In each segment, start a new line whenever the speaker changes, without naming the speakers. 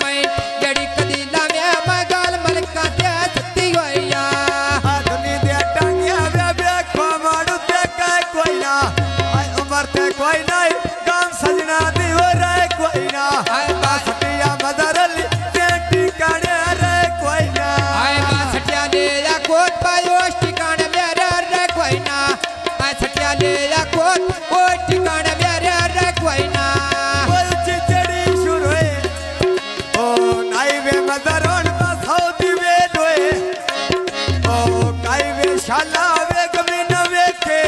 मैं जड़ी कदीला में मगाल मलका दे सती होया
आदमी दे टांगिया वे वे कोमाड़ू ते काय कोई ना आई उमर ते कोई नहीं गाम सजना दी हो रे कोई ना बासटिया मदरली ते ठिकाने रे कोई ना
आए बासटिया ले या कोट पायो ठिकाने मेरे रे कोई ना आए सटिया ले या कोट ओ ठिकाने मेरे रे कोई ना
शाला वे कभी न वेखे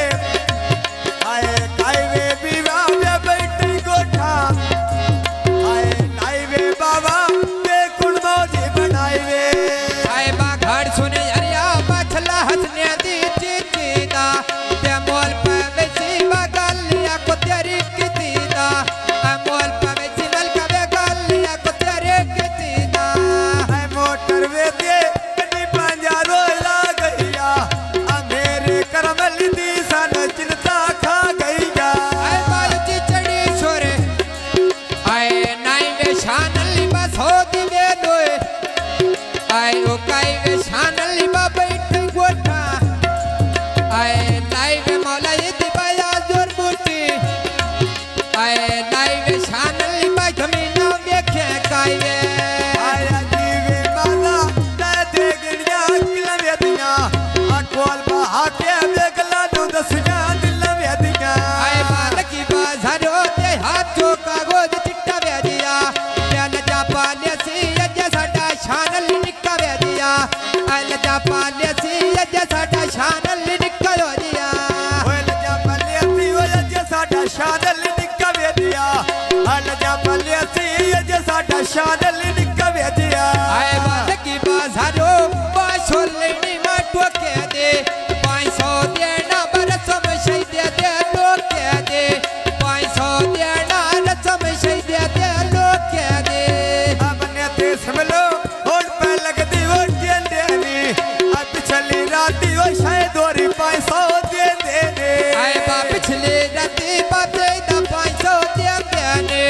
आए काई वे बीवा वे बैठी गोठा आए नाई वे बाबा वे कुलमौजी बनाई वे
आए बा घर सुने हरिया बछला हंसने दी चीचीदा ते मोल पे बेसी बगलिया को तेरी कितीदा मोल पे बेसी मल का बगलिया को तेरी कितीदा
आए मोटर वे दे कनी पंजारो ला गईया चिंता खा गई जा
आए बालची चढ़ी छोरे आए नाई वे शानली बस हो दिवे दोए आए ओ काई वे शानली बा बैठ गोठा आए नाई वे मौला ये दिबाया जोर बूटी आए नाई वे शानली बा जमीना देखे काई वे
आया जीवे माला दे दे गिनिया किला वेदिया अकोल बहा के वेगला नु दसया दिल वेदिया
आए बालकी बाजारो ते हाथों का गोद चिट्टा वेदिया चल जा पाले सी अज साडा शानल निक्का वेदिया अल जा पाले सी अज साडा शानल निक्का वेदिया
ओल जा पाले सी अज साडा शानल निक्का वेदिया अल जा पाले सी अज साडा शानल निक्का वेदिया
आए बालकी बाजारो बासोले नी माटो के दे 500 देना बरसम शहीद दे लोग के दे 500 देना रसम शहीद दे लोग के दे
अपने देश में लो होड़ पे लगती वो देनी अब पिछली राती वो शायद और 500 दे देने
आए बा पिछली राती बाबे दा 500 दे देने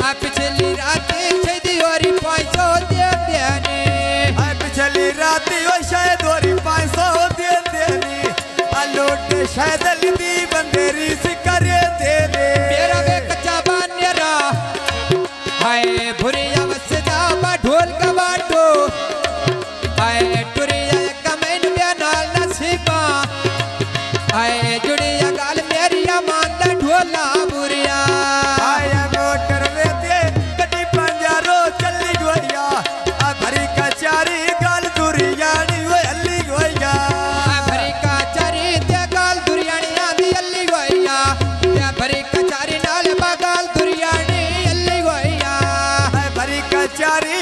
आ पिछली राती शहीद और 500 दे देने
आए पिछली राती वो शायद और 500 दे देनी अलोट शायद लिदी बंदेरी सिकरे दे दे
मेरा वे कच्चा बानेरा हाय भुरिया वसदा बा ढोल का बाटो हाय टुरिया कमेन में नाल नसीबा हाय जुड़िया गाल मेरिया मान ढोला बुरिया
आया मोटर वे दे कटी पंजारो चली गोया आ भरी कचारी गाल दुरिया नी वो अल्ली गोया
भरी कचारी ते गाल दुरियानी आंदी अल्ली गोया ते भरी कचारी नाल बगाल दुरियानी अल्ली गोया
भरी कचारी